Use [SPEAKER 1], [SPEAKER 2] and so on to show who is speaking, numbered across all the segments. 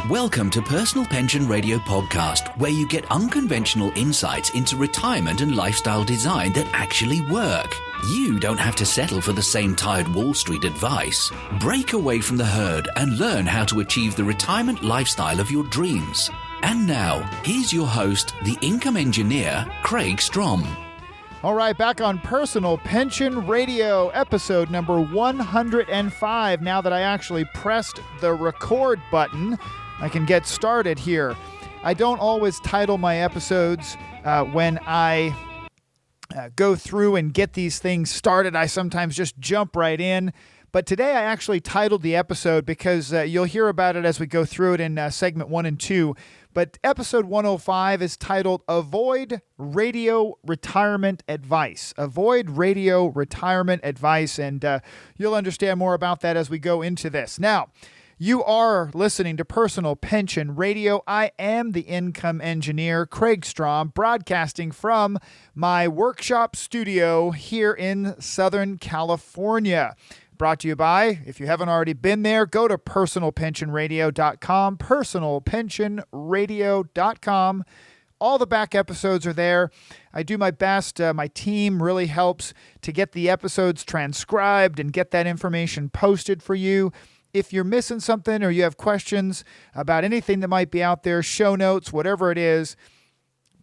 [SPEAKER 1] Welcome to Personal Pension Radio Podcast, where you get unconventional insights into retirement and lifestyle design that actually work. You don't have to settle for the same tired Wall Street advice. Break away from the herd and learn how to achieve the retirement lifestyle of your dreams. And now, here's your host, the income engineer, Kraig Strom.
[SPEAKER 2] All right, back on Personal Pension Radio, episode number 105. Now that I actually pressed the record button, I can get started here. I don't always title my episodes when I go through and get these things started. I sometimes just jump right in. But today I actually titled the episode because you'll hear about it as we go through it in segment 1 and 2. But episode 105 is titled Avoid Radio Retirement Advice. Avoid Radio Retirement Advice. And you'll understand more about that as we go into this. Now, you are listening to Personal Pension Radio. I am the income engineer, Kraig Strom, broadcasting from my workshop studio here in Southern California. Brought to you by, if you haven't already been there, go to personalpensionradio.com, personalpensionradio.com. All the back episodes are there. I do my best. My team really helps to get the episodes transcribed and get that information posted for you. If you're missing something or you have questions about anything that might be out there, show notes, whatever it is,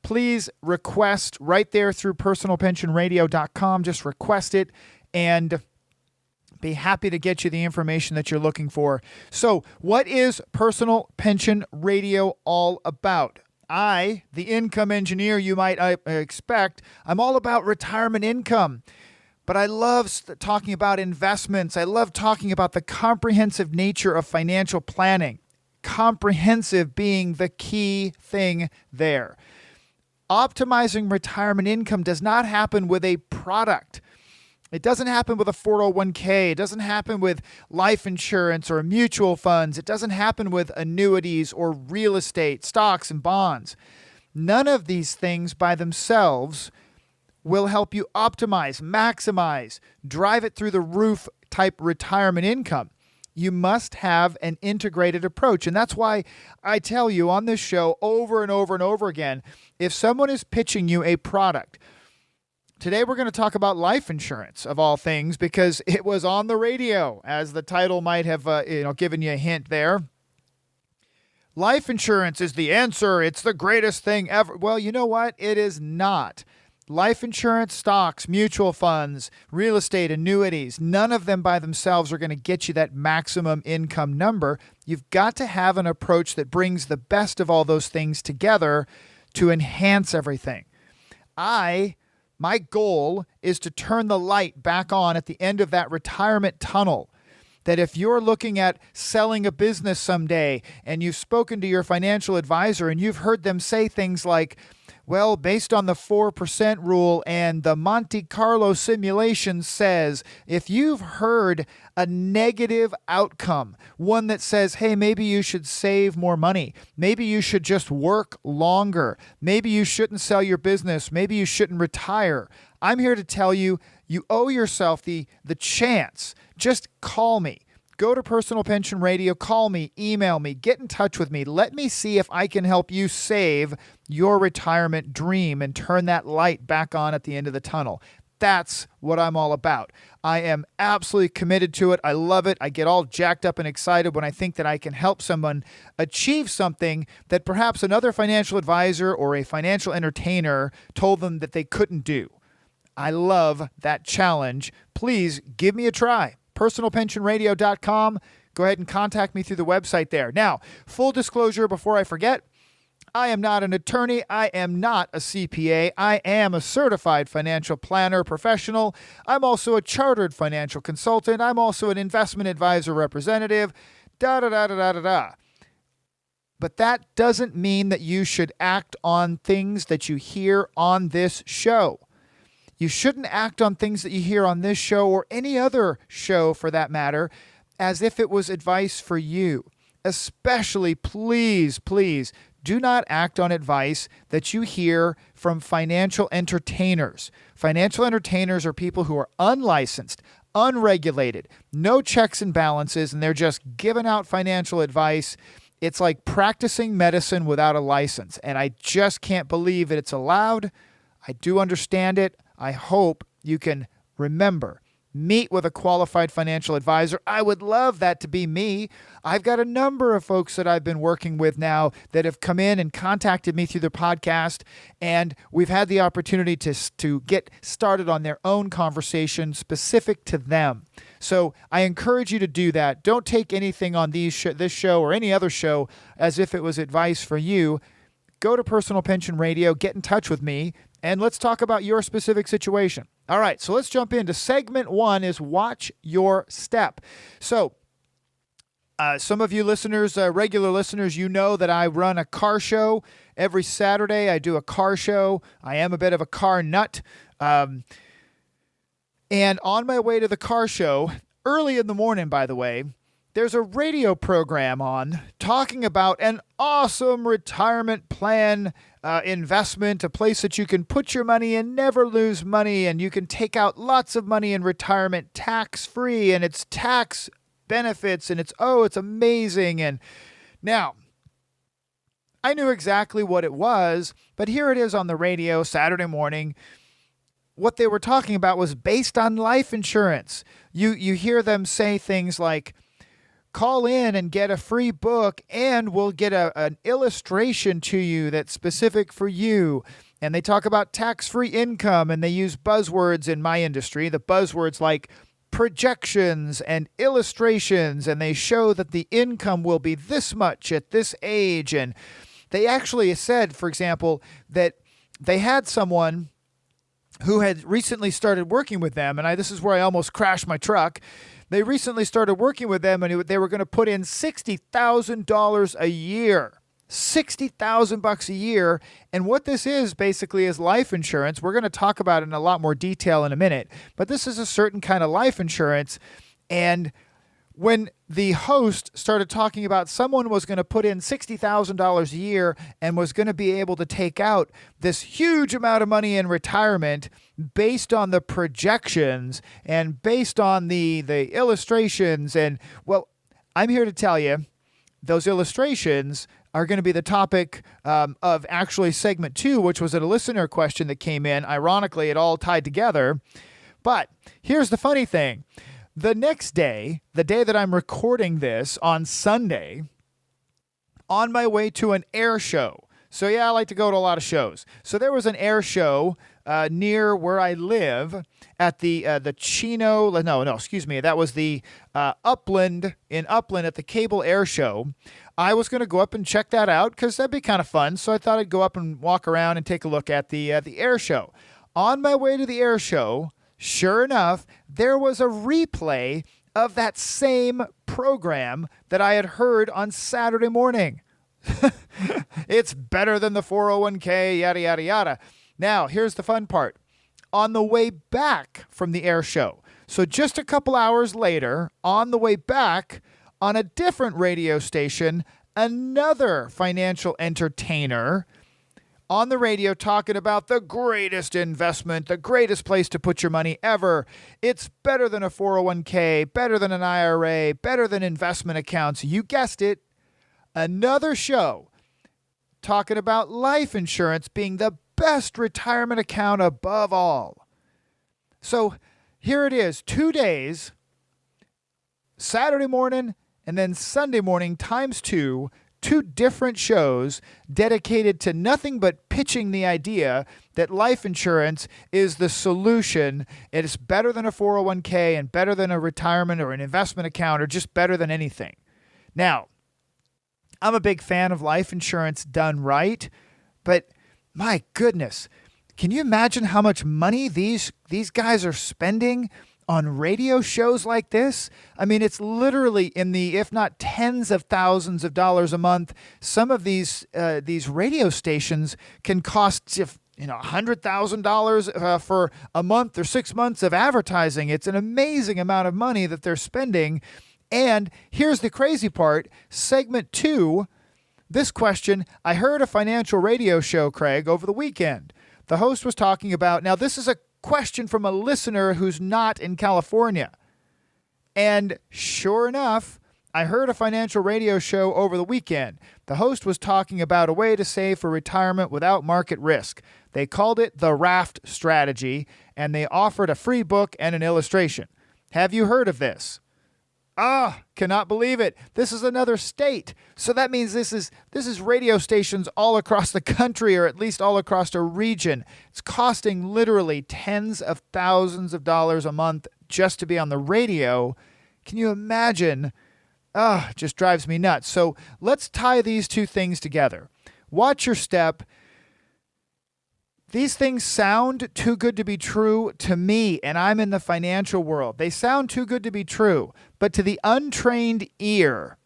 [SPEAKER 2] please request right there through personalpensionradio.com. Just request it and be happy to get you the information that you're looking for. So what is Personal Pension Radio all about? I, the income engineer you might expect, I'm all about retirement income. But I love talking about investments. I love talking about the comprehensive nature of financial planning. Comprehensive being the key thing there. Optimizing retirement income does not happen with a product. It doesn't happen with a 401k. It doesn't happen with life insurance or mutual funds. It doesn't happen with annuities or real estate, stocks and bonds. None of these things by themselves will help you optimize, maximize, drive it through the roof type retirement income. You must have an integrated approach. And that's why I tell you on this show over and over and over again, if someone is pitching you a product, today we're going to talk about life insurance of all things because it was on the radio, as the title might have given you a hint there. Life insurance is the answer. It's the greatest thing ever. Well, you know what? It is not. Life insurance, stocks, mutual funds, real estate, annuities, none of them by themselves are going to get you that maximum income number. You've got to have an approach that brings the best of all those things together to enhance everything. My goal is to turn the light back on at the end of that retirement tunnel. That if you're looking at selling a business someday and you've spoken to your financial advisor and you've heard them say things like, well, based on the 4% rule and the Monte Carlo simulation says, if you've heard a negative outcome, one that says, hey, maybe you should save more money. Maybe you should just work longer. Maybe you shouldn't sell your business. Maybe you shouldn't retire. I'm here to tell you, you owe yourself the chance. Just call me. Go to Personal Pension Radio, call me, email me, get in touch with me. Let me see if I can help you save your retirement dream and turn that light back on at the end of the tunnel. That's what I'm all about. I am absolutely committed to it. I love it. I get all jacked up and excited when I think that I can help someone achieve something that perhaps another financial advisor or a financial entertainer told them that they couldn't do. I love that challenge. Please give me a try. personalpensionradio.com. Go ahead and contact me through the website there. Now, full disclosure before I forget, I am not an attorney. I am not a CPA. I am a certified financial planner professional. I'm also a chartered financial consultant. I'm also an investment advisor representative. But that doesn't mean that you should act on things that you hear on this show. You shouldn't act on things that you hear on this show or any other show for that matter as if it was advice for you. Especially, please do not act on advice that you hear from financial entertainers. Financial entertainers are people who are unlicensed, unregulated, no checks and balances, and they're just giving out financial advice. It's like practicing medicine without a license, and I just can't believe that it's allowed. I do understand it. I hope you can remember. Meet with a qualified financial advisor. I would love that to be me. I've got a number of folks that I've been working with now that have come in and contacted me through the podcast, and we've had the opportunity to get started on their own conversation specific to them. So I encourage you to do that. Don't take anything on this show or any other show as if it was advice for you. Go to Personal Pension Radio, get in touch with me, and let's talk about your specific situation. All right, so let's jump into segment 1 is Watch Your Step. So some of you listeners, regular listeners, you know that I run a car show. Every Saturday I do a car show. I am a bit of a car nut. And on my way to the car show, early in the morning, by the way, there's a radio program on talking about an awesome retirement plan investment, a place that you can put your money and never lose money, and you can take out lots of money in retirement tax-free, and it's tax benefits, and it's amazing. And now, I knew exactly what it was, but here it is on the radio Saturday morning. What they were talking about was based on life insurance. You hear them say things like, call in and get a free book, and we'll get an illustration to you that's specific for you. And they talk about tax-free income, and they use buzzwords in my industry, the buzzwords like projections and illustrations, and they show that the income will be this much at this age. And they actually said, for example, that they had someone who had recently started working with them, and this is where I almost crashed my truck. They recently started working with them, and they were going to put in $60,000 a year. $60,000 a year. And what this is basically is life insurance. We're going to talk about it in a lot more detail in a minute, but this is a certain kind of life insurance. And when the host started talking about someone was going to put in $60,000 a year and was going to be able to take out this huge amount of money in retirement based on the projections and based on the illustrations. And, well, I'm here to tell you those illustrations are going to be the topic of actually segment 2, which was a listener question that came in. Ironically, it all tied together. But here's the funny thing. The next day, the day that I'm recording this on Sunday, on my way to an air show. So yeah, I like to go to a lot of shows. So there was an air show near where I live at the Chino. That was the Upland at the Cable Air Show. I was going to go up and check that out because that'd be kind of fun. So I thought I'd go up and walk around and take a look at the air show. On my way to the air show, sure enough, there was a replay of that same program that I had heard on Saturday morning. It's better than the 401k, yada, yada, yada. Now, here's the fun part. On the way back from the air show, so just a couple hours later, on the way back, on a different radio station, another financial entertainer on the radio talking about the greatest investment, the greatest place to put your money ever. It's better than a 401k, better than an IRA, better than investment accounts. You guessed it. Another show talking about life insurance being the best retirement account above all. So here it is, 2 days, Saturday morning and then Sunday morning times 2, 2 different shows dedicated to nothing but pitching the idea that life insurance is the solution. It is better than a 401k and better than a retirement or an investment account or just better than anything. Now, I'm a big fan of life insurance done right, but my goodness, can you imagine how much money these guys are spending on radio shows like this? I mean, it's literally in the, if not tens of thousands of dollars a month. Some of these radio stations can cost $100,000 for a month or 6 months of advertising. It's an amazing amount of money that they're spending. And here's the crazy part. Segment 2, this question, I heard a financial radio show, Kraig, over the weekend. The host was talking about, now this is a question from a listener who's not in California. And sure enough, I heard a financial radio show over the weekend. The host was talking about a way to save for retirement without market risk. They called it the Raft Strategy, and they offered a free book and an illustration. Have you heard of this? Cannot believe it. This is another state. So that means this is radio stations all across the country, or at least all across a region. It's costing literally tens of thousands of dollars a month just to be on the radio. Can you imagine? It just drives me nuts. So let's tie these two things together. Watch your step. These things sound too good to be true to me, and I'm in the financial world. They sound too good to be true. But to the untrained ear,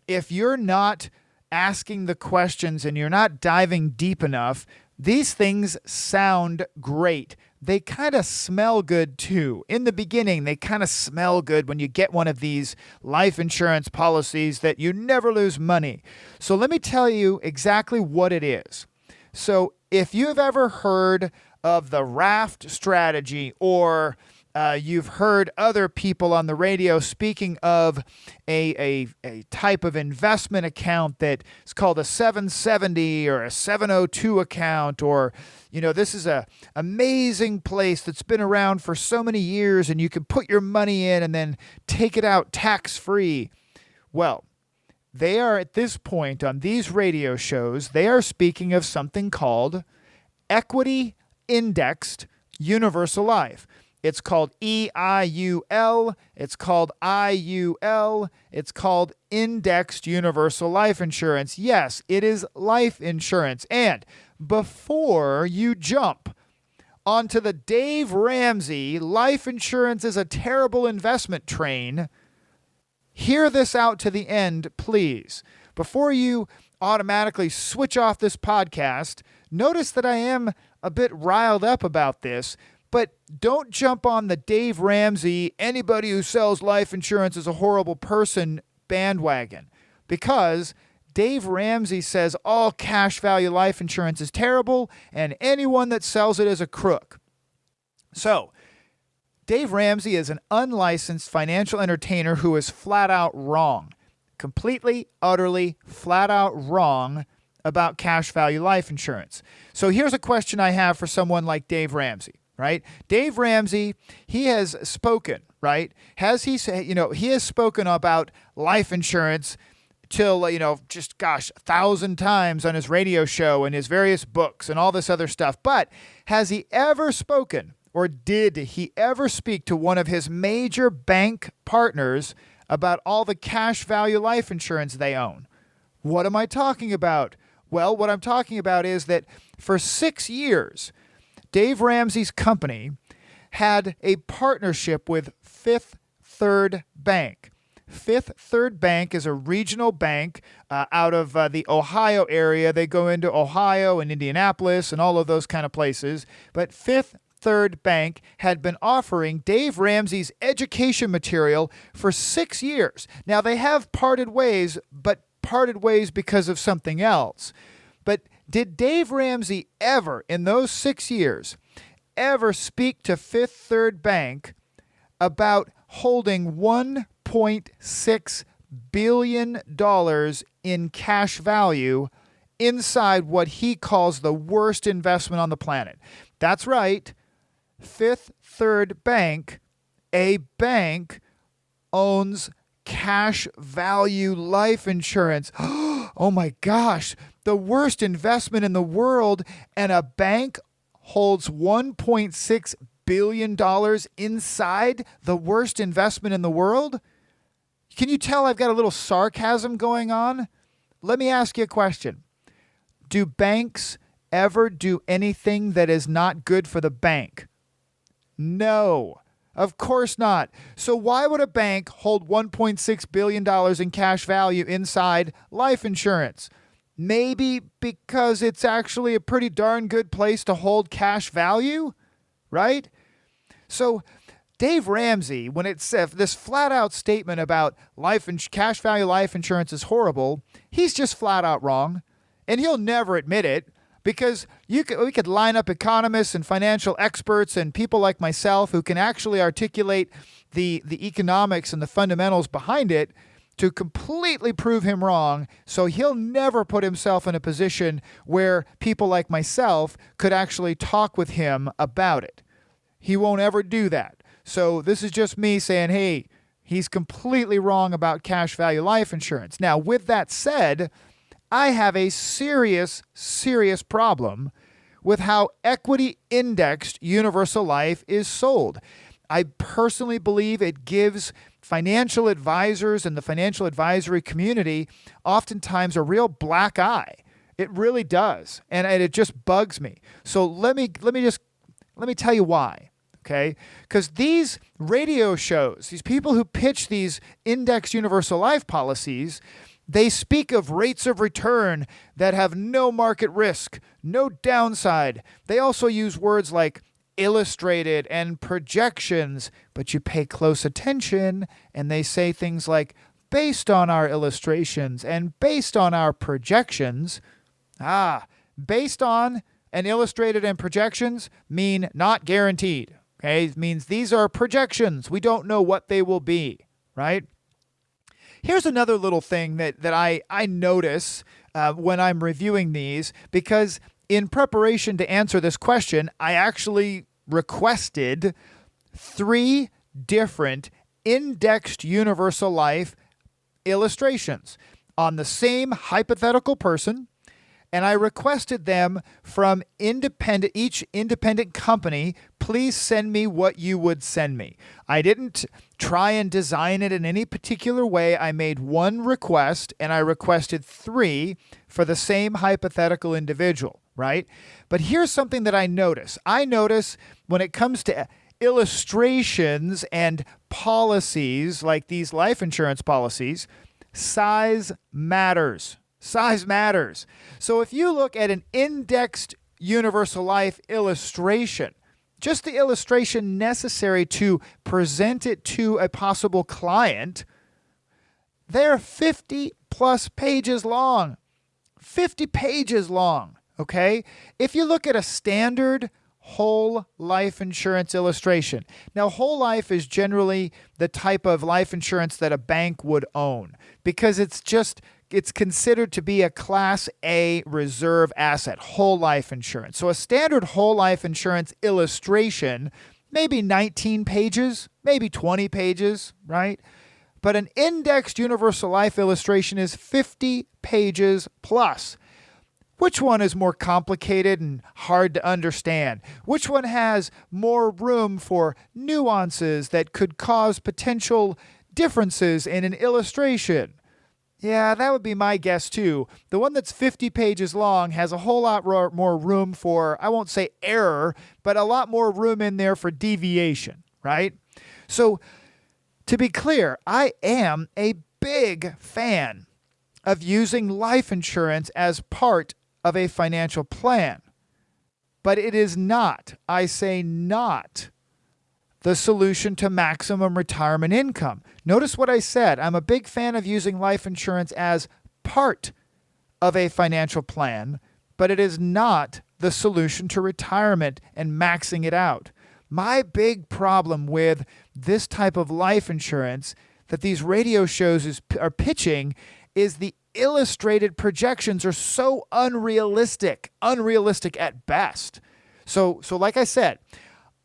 [SPEAKER 2] if you're not asking the questions and you're not diving deep enough, these things sound great. They kind of smell good too. In the beginning, they kind of smell good when you get one of these life insurance policies that you never lose money. So let me tell you exactly what it is. So if you've ever heard of the Raft Strategy, or you've heard other people on the radio speaking of a type of investment account that is called a 770 or a 702 account, or, this is a amazing place that's been around for so many years and you can put your money in and then take it out tax-free. Well, they are at this point on these radio shows, they are speaking of something called equity indexed universal life. It's called EIUL. It's called IUL. It's called indexed universal life insurance. Yes, it is life insurance. And before you jump onto the Dave Ramsey life insurance is a terrible investment train, hear this out to the end, please. Before you automatically switch off this podcast, notice that I am a bit riled up about this, but don't jump on the Dave Ramsey, anybody who sells life insurance is a horrible person bandwagon, because Dave Ramsey says all cash value life insurance is terrible and anyone that sells it is a crook. So, Dave Ramsey is an unlicensed financial entertainer who is flat out wrong. Completely, utterly, flat out wrong about cash value life insurance. So here's a question I have for someone like Dave Ramsey, right? Dave Ramsey, he has spoken, right? Has he said, he has spoken about life insurance till, 1,000 times on his radio show and his various books and all this other stuff. But has he ever spoken, or did he ever speak to one of his major bank partners about all the cash value life insurance they own? What am I talking about? Well, what I'm talking about is that for 6 years, Dave Ramsey's company had a partnership with Fifth Third Bank. Fifth Third Bank is a regional bank out of the Ohio area. They go into Ohio and Indianapolis and all of those kind of places. But Fifth Third Bank had been offering Dave Ramsey's education material for 6 years. Now, they have parted ways, but parted ways because of something else. But did Dave Ramsey ever, in those 6 years, ever speak to Fifth Third Bank about holding $1.6 billion in cash value inside what he calls the worst investment on the planet? That's right. Fifth Third Bank, a bank, owns cash value life insurance. Oh my gosh, the worst investment in the world, and a bank holds $1.6 billion inside the worst investment in the world? Can you tell I've got a little sarcasm going on? Let me ask you a question. Do banks ever do anything that is not good for the bank? No, of course not. So why would a bank hold $1.6 billion in cash value inside life insurance? Maybe because it's actually a pretty darn good place to hold cash value, right? So Dave Ramsey, when it said this flat out statement about cash value life insurance is horrible, he's just flat out wrong. And he'll never admit it, because we could line up economists and financial experts and people like myself who can actually articulate the economics and the fundamentals behind it. to completely prove him wrong, so he'll never put himself in a position where people like myself could actually talk with him about it. He won't ever do that. So this is just me saying, hey, he's completely wrong about cash value life insurance. Now, with that said, I have a serious, serious problem with how equity indexed universal life is sold. I personally believe it gives financial advisors and the financial advisory community oftentimes a real black eye. It really does. And it just bugs me. So let me tell you why. Okay? Because these radio shows, these people who pitch these indexed universal life policies, they speak of rates of return that have no market risk, no downside. They also use words like illustrated and projections, but you pay close attention and they say things like based on our illustrations and based on our projections. Based on and illustrated and projections mean not guaranteed. Okay, it means these are projections. We don't know what they will be, right? Here's another little thing that I notice when I'm reviewing these, because in preparation to answer this question, I actually requested 3 different indexed universal life illustrations on the same hypothetical person, and I requested them from each independent company. Please send me what you would send me. I didn't try and design it in any particular way. I made one request, and I requested 3 for the same hypothetical individual, right? But here's something that I notice. I notice when it comes to illustrations and policies like these life insurance policies, size matters. Size matters. So if you look at an indexed universal life illustration, just the illustration necessary to present it to a possible client, they're 50 plus pages long. 50 pages long, okay? If you look at a standard whole life insurance illustration. Now, whole life is generally the type of life insurance that a bank would own because it's considered to be a Class A reserve asset, whole life insurance. So a standard whole life insurance illustration, maybe 19 pages, maybe 20 pages, right? But an indexed universal life illustration is 50 pages plus. Which one is more complicated and hard to understand? Which one has more room for nuances that could cause potential differences in an illustration? Yeah, that would be my guess too. The one that's 50 pages long has a whole lot more room for, I won't say error, but a lot more room in there for deviation, right? So, to be clear, I am a big fan of using life insurance as part of a financial plan. But it is not, I say not, the solution to maximum retirement income. Notice what I said. I'm a big fan of using life insurance as part of a financial plan, but it is not the solution to retirement and maxing it out. My big problem with this type of life insurance that these radio shows are pitching is the illustrated projections are so unrealistic at best. So like I said,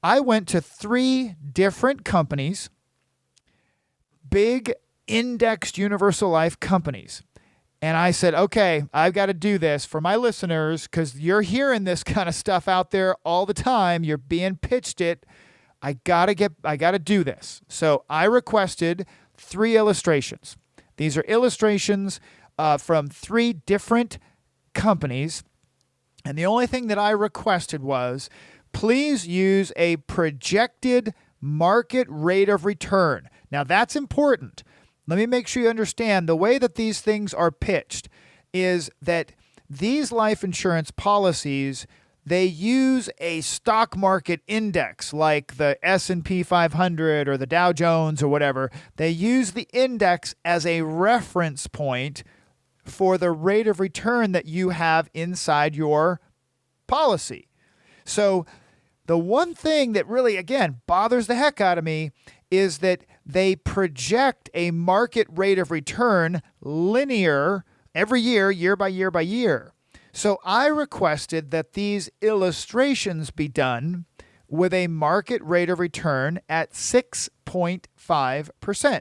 [SPEAKER 2] I went to 3 different companies, big indexed universal life companies. And I said, okay, I've got to do this for my listeners because you're hearing this kind of stuff out there all the time. You're being pitched it. I got to do this. So I requested 3 illustrations. These are illustrations from 3 different companies. And the only thing that I requested was, please use a projected market rate of return. Now, that's important. Let me make sure you understand the way that these things are pitched is that these life insurance policies, they use a stock market index like the S&P 500 or the Dow Jones or whatever. They use the index as a reference point for the rate of return that you have inside your policy. So the one thing that really, again, bothers the heck out of me is that they project a market rate of return linear every year, year by year by year. So I requested that these illustrations be done with a market rate of return at 6.5%.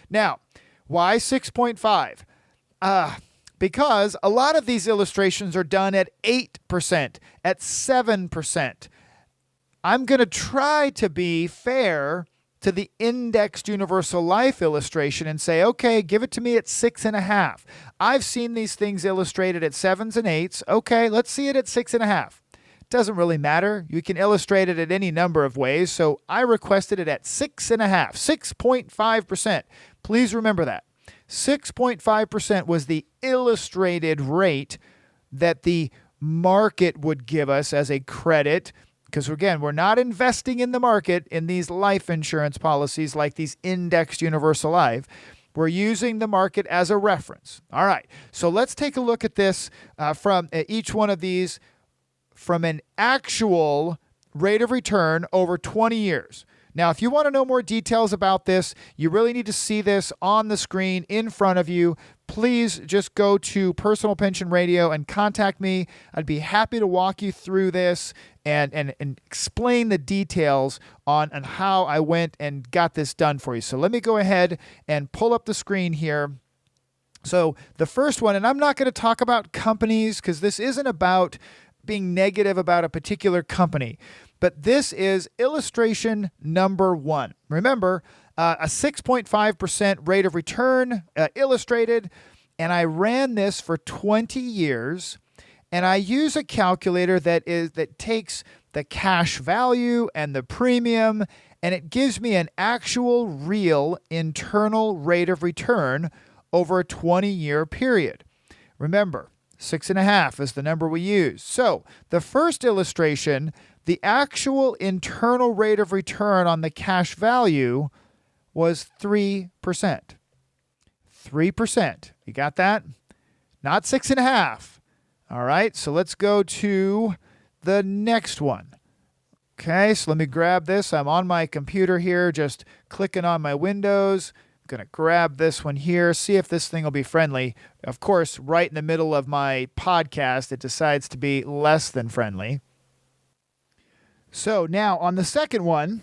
[SPEAKER 2] Now, why 6.5? Because a lot of these illustrations are done at 8%, at 7%. I'm going to try to be fair to the indexed universal life illustration and say, okay, give it to me at 6.5. I've seen these things illustrated at 7s and 8s. Okay, let's see it at 6.5. Doesn't really matter. You can illustrate it in any number of ways. So I requested it at 6.5, 6.5%. Please remember that. 6.5% was the illustrated rate that the market would give us as a credit. Because again, we're not investing in the market in these life insurance policies like these indexed universal life. We're using the market as a reference. All right. So let's take a look at this from each one of these from an actual rate of return over 20 years. Now, if you want to know more details about this, you really need to see this on the screen in front of you. Please just go to Personal Pension Radio and contact me. I'd be happy to walk you through this and explain the details on how I went and got this done for you. So let me go ahead and pull up the screen here. So the first one, and I'm not going to talk about companies because this isn't about being negative about a particular company. But this is illustration number 1. Remember, a 6.5% rate of return illustrated, and I ran this for 20 years, and I use a calculator that takes the cash value and the premium, and it gives me an actual real internal rate of return over a 20-year period. Remember, 6.5 is the number we use. So the first illustration, the actual internal rate of return on the cash value was 3%. 3%. You got that? Not 6.5. All right, so let's go to the next one. Okay, so let me grab this. I'm on my computer here, just clicking on my windows. I'm going to grab this one here, see if this thing will be friendly. Of course, right in the middle of my podcast, it decides to be less than friendly. So now on the second one,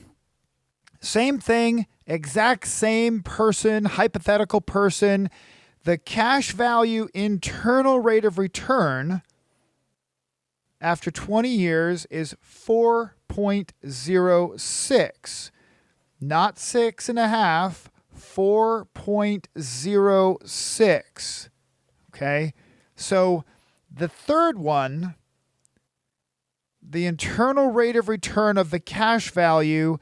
[SPEAKER 2] same thing, exact same person, hypothetical person. The cash value internal rate of return after 20 years is 4.06. Not 6.5, 4.06. Okay, so the third one, the internal rate of return of the cash value,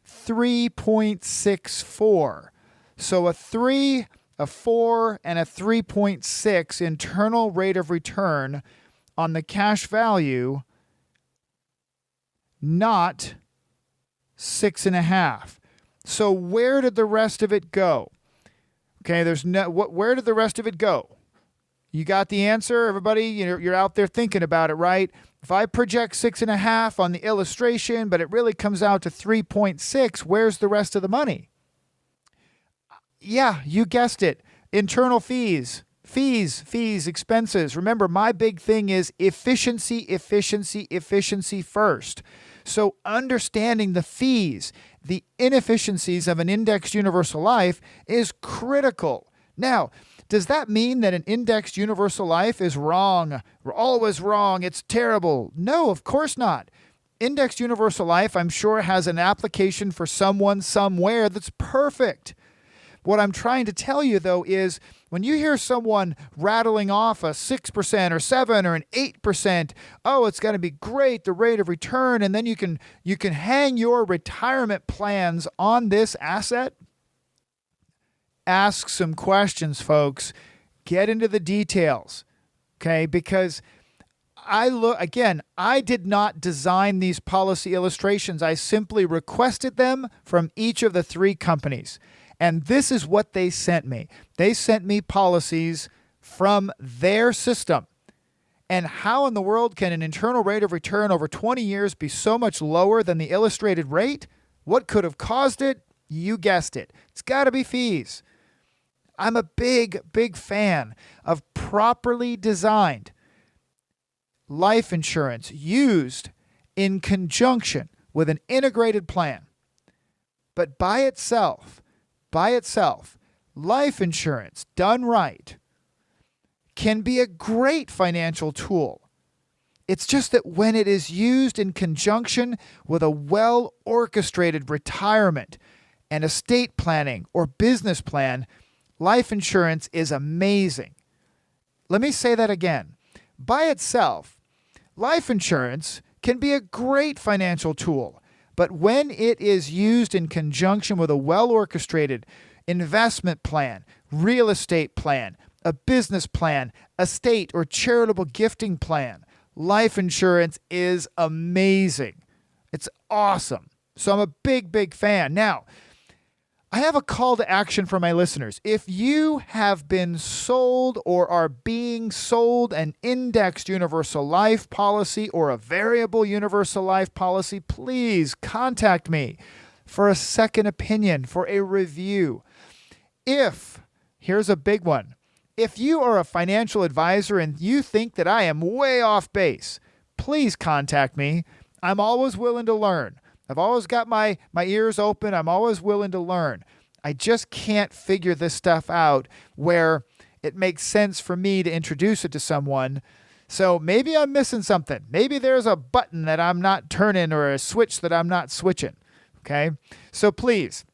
[SPEAKER 2] 3.64. So a 3, a 4, and a 3.6 internal rate of return on the cash value, not 6.5. So where did the rest of it go? Okay, where did the rest of it go? You got the answer, everybody? You're out there thinking about it, right? If I project 6.5 on the illustration, but it really comes out to 3.6, where's the rest of the money? Yeah, you guessed it. Internal fees, expenses. Remember, my big thing is efficiency first. So understanding the fees, the inefficiencies of an indexed universal life is critical. Now, does that mean that an indexed universal life is wrong? We're always wrong. It's terrible. No, of course not. Indexed universal life, I'm sure, has an application for someone somewhere that's perfect. What I'm trying to tell you, though, is when you hear someone rattling off a 6% or 7 or an 8%, oh, it's going to be great, the rate of return, and then you can hang your retirement plans on this asset. Ask some questions, folks. Get into the details, okay? Because I did not design these policy illustrations. I simply requested them from each of the 3 companies. And this is what they sent me. They sent me policies from their system. And how in the world can an internal rate of return over 20 years be so much lower than the illustrated rate? What could have caused it? You guessed it. It's got to be fees. I'm a big, big fan of properly designed life insurance used in conjunction with an integrated plan. But by itself, life insurance done right can be a great financial tool. It's just that when it is used in conjunction with a well-orchestrated retirement and estate planning or business plan, life insurance is amazing. Let me say that again. By itself, life insurance can be a great financial tool, but when it is used in conjunction with a well-orchestrated investment plan, real estate plan, a business plan, estate or charitable gifting plan, life insurance is amazing. It's awesome. So I'm a big, big fan. Now, I have a call to action for my listeners. If you have been sold or are being sold an indexed universal life policy or a variable universal life policy, please contact me for a second opinion, for a review. Here's a big one. If you are a financial advisor and you think that I am way off base, please contact me. I'm always willing to learn. I've always got my ears open. I'm always willing to learn. I just can't figure this stuff out where it makes sense for me to introduce it to someone. So maybe I'm missing something. Maybe there's a button that I'm not turning or a switch that I'm not switching. Okay? So please,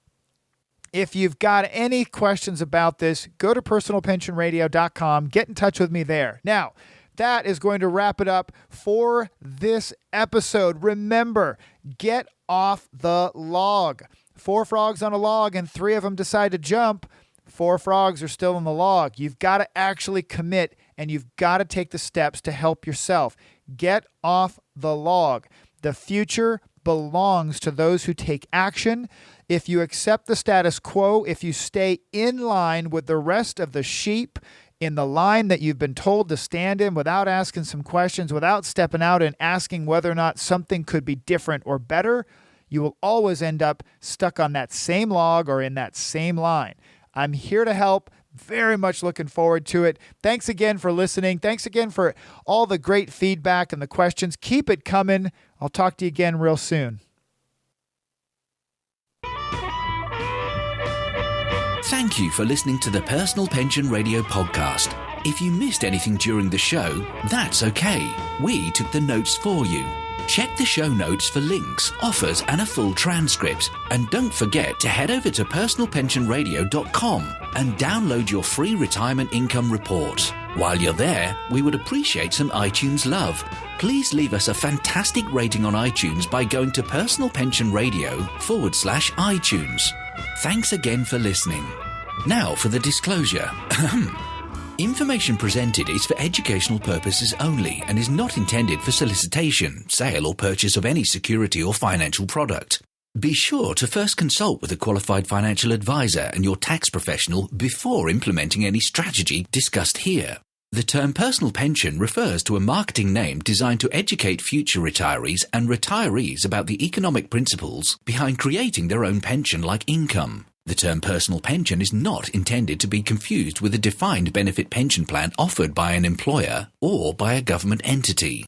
[SPEAKER 2] if you've got any questions about this, go to personalpensionradio.com. Get in touch with me there. Now, that is going to wrap it up for this episode. Remember, get off the log. 4 frogs on a log and 3 of them decide to jump. 4 frogs are still in the log. You've got to actually commit and you've got to take the steps to help yourself. Get off the log. The future belongs to those who take action. If you accept the status quo, if you stay in line with the rest of the sheep in the line that you've been told to stand in without asking some questions, without stepping out and asking whether or not something could be different or better, you will always end up stuck on that same log or in that same line. I'm here to help. Very much looking forward to it. Thanks again for listening. Thanks again for all the great feedback and the questions. Keep it coming. I'll talk to you again real soon.
[SPEAKER 1] Thank you for listening to the Personal Pension Radio podcast. If you missed anything during the show, that's okay. We took the notes for you. Check the show notes for links, offers, and a full transcript. And don't forget to head over to personalpensionradio.com and download your free retirement income report. While you're there, we would appreciate some iTunes love. Please leave us a fantastic rating on iTunes by going to personalpensionradio.com/iTunes. Thanks again for listening. Now for the disclosure. Information presented is for educational purposes only and is not intended for solicitation, sale or purchase of any security or financial product. Be sure to first consult with a qualified financial advisor and your tax professional before implementing any strategy discussed here. The term personal pension refers to a marketing name designed to educate future retirees and retirees about the economic principles behind creating their own pension-like income. The term personal pension is not intended to be confused with a defined benefit pension plan offered by an employer or by a government entity.